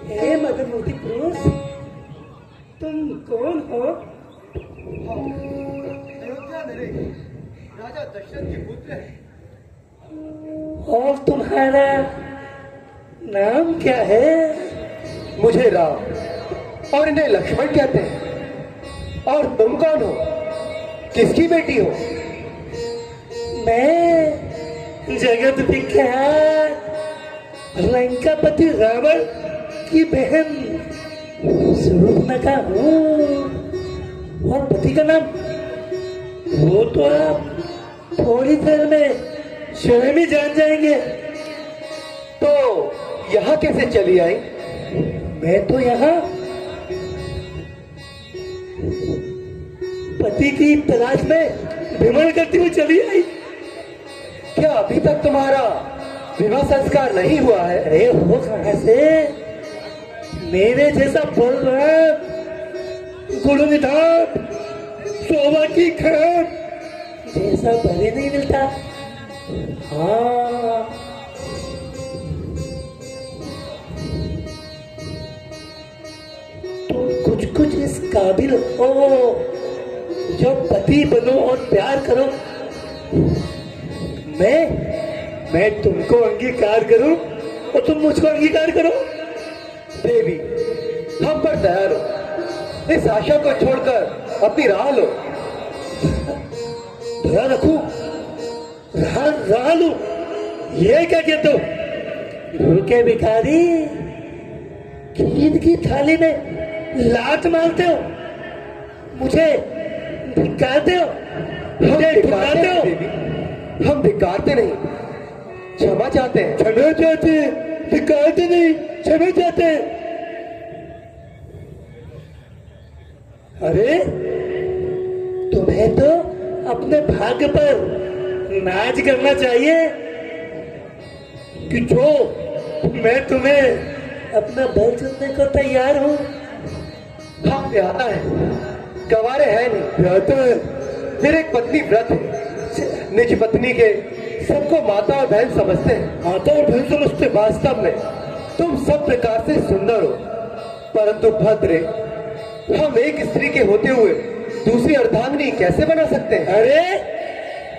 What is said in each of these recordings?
हे मदनमूर्ति पुरुष, तुम कौन हो? अयोध्या नरेश, राजा दशरथ के पुत्र हैं। और तुम्हारा नाम क्या है? मुझे राम और इन्हें लक्ष्मण कहते हैं। और तुम कौन हो? किसकी बेटी हो? मैं जगत विख्यात लंकापति रावण की बहन शूर्पणखा हूँ। और पति का नाम वो तो आप थोड़ी देर में स्वयं ही जान जाएंगे। तो यहाँ कैसे चली आई? मैं तो यहाँ पति की तलाश में भ्रमण करती हुई चली आई। क्या अभी तक तुम्हारा विवाह संस्कार नहीं हुआ है? अरे हो कहाँ से? मेरे जैसा बलवान गुणनिधान शोभा की खान जैसा भले नहीं मिलता। हाँ, तुम कुछ कुछ इस काबिल हो जो पति बनो और प्यार करो। मैं तुमको अंगीकार करूं और तुम मुझको अंगीकार करो। देवी, हम पर दया लो। इस आशा को छोड़कर अपनी राह लो। दया रखूं, राह लूं, ये क्या कहते हो? भूखे भिखारी खीर की थाली में लात मारते हो, मुझे धिक्कारते हो, मुझे ठुकराते हो। देवी, हम धिक्कारते नहीं, क्षमा चाहते हैं। क्षमा चाहते हैं, धिक्कारते नहीं, क्षमा चाहते हैं। अरे तुम्हें तो अपने भाग्य पर नाज करना चाहिए कि जो मैं तुम्हें अपना बल चुनने को तैयार हूँ। हम ब्याहता है, गवारे है नहीं। ब्याहता है, फिर एक पत्नी व्रत है। निज पत्नी के सबको माता और बहन समझते हैं। माता और बहन समझते। वास्तव में तुम सब प्रकार से सुंदर हो, परंतु भद्रे, हम एक स्त्री के होते हुए दूसरी अर्धांगिनी कैसे बना सकते हैं? अरे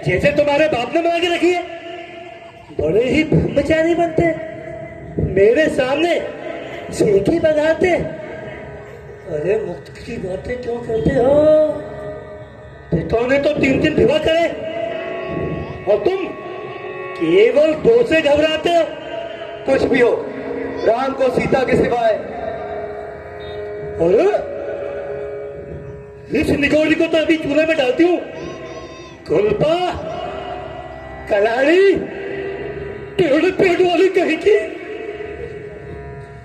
जैसे तुम्हारे बाप ने बना के रखी है, बड़े ही ब्रह्मचारी बनते, मेरे सामने सेठी बजाते। अरे मुक्त की बातें क्यों करते हो? पिता ने तो 3 विवाह करे और तुम केवल 2 से घबराते हो। कुछ भी हो, राम को सीता के सिवाय। अरे इस निगोरी को तो अभी चूल्हे में डालती हूँ। कुलपा कलाड़ी टेढ़े पेट वाली कहीं की।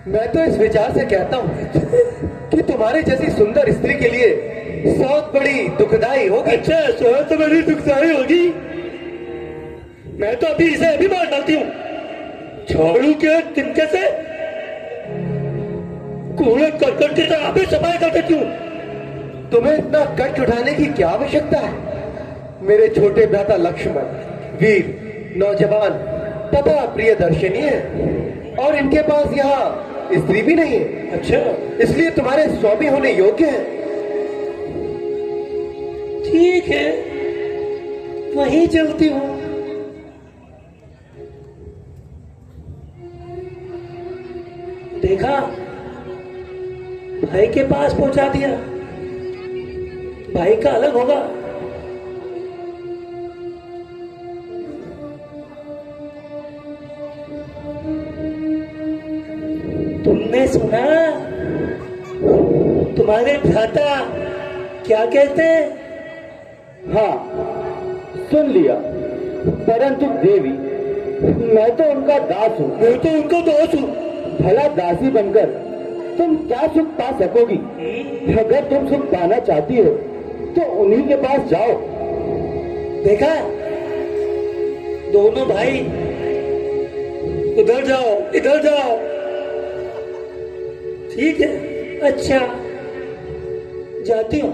मैं तो इस विचार से कहता हूँ कि तुम्हारी जैसी सुंदर स्त्री के लिए बहुत बड़ी दुखदाई होगी। अच्छा, सो तो बड़ी दुखदाई होगी। मैं तो अभी इसे अभी मार डालती हूँ, झाड़ू के तिनके से कूड़े करकट की तरह अभी सफाई कर देती हूँ। तुम्हें इतना कष्ट उठाने की क्या आवश्यकता है? मेरे छोटे भ्राता लक्ष्मण वीर, नौजवान तथा प्रिय दर्शनीय है, और इनके पास यहाँ स्त्री भी नहीं है। अच्छा, इसलिए तुम्हारे स्वामी होने योग्य है। ठीक है, वहीं चलती हूँ। देखा, भाई के पास पहुंचा दिया। भाई का अलग होगा। तुमने सुना तुम्हारे भ्राता क्या कहते हैं? हाँ, सुन लिया, परंतु देवी, मैं तो उनका दास हूँ। मैं तो उनका दास हूँ। भला दासी बनकर तुम क्या सुख पा सकोगी? अगर तुम सुख पाना चाहती हो तो उन्हीं के पास जाओ। देखा, दोनों भाई उधर जाओ, इधर जाओ। ठीक है, अच्छा, जाती हूँ।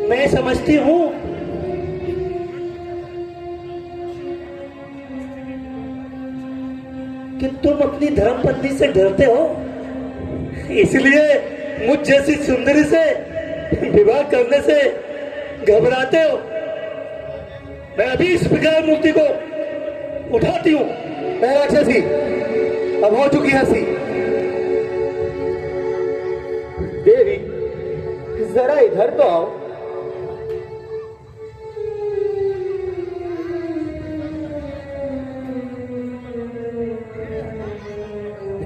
मैं समझती हूँ कि तुम अपनी धर्मपत्नी से डरते हो, इसलिए मुझ जैसी सुंदरी से विवाह करने से घबराते हो। मैं अभी इस विकार मूर्ति को उठाती हूँ। मैं राक्षसी, अब हो चुकी हंसी। देवी, जरा इधर तो आओ।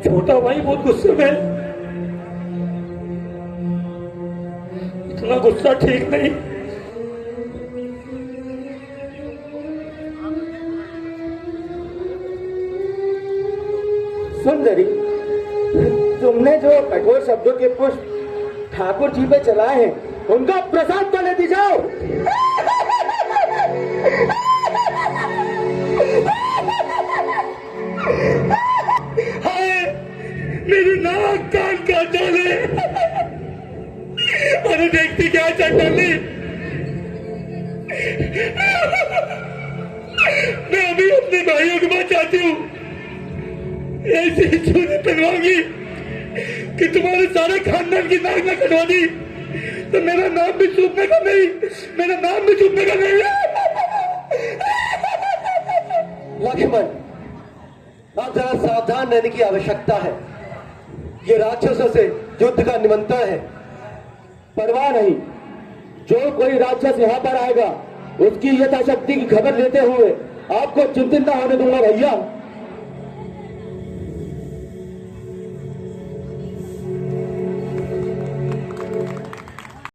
छोटा भाई बहुत गुस्से में है। इतना गुस्सा ठीक नहीं। सुंदरी, तुमने जो कठोर शब्दों के पुष्प ठाकुर जी पे चलाए हैं, उनका प्रसाद तो लेती जाओ। हाय, मेरी नाक कान काट डाले। अरे देखती क्या चट्टानी। मैं अभी अपने भाइयों को बचाती हूँ। ऐसी चूड़ी पहनवाऊंगी कि तुम्हारे सारे खानदान की नाक न कटवा दी तो मेरा नाम भी चूमने का नहीं, मेरा नाम भी चूमने का नहीं। लक्ष्मण, अब जरा सावधान रहने की आवश्यकता है। ये राक्षसों से युद्ध का निमंत्रण है। परवाह नहीं, जो कोई राक्षस यहाँ पर आएगा उसकी यथाशक्ति की खबर लेते हुए आपको चिंतित न होने दूंगा भैया।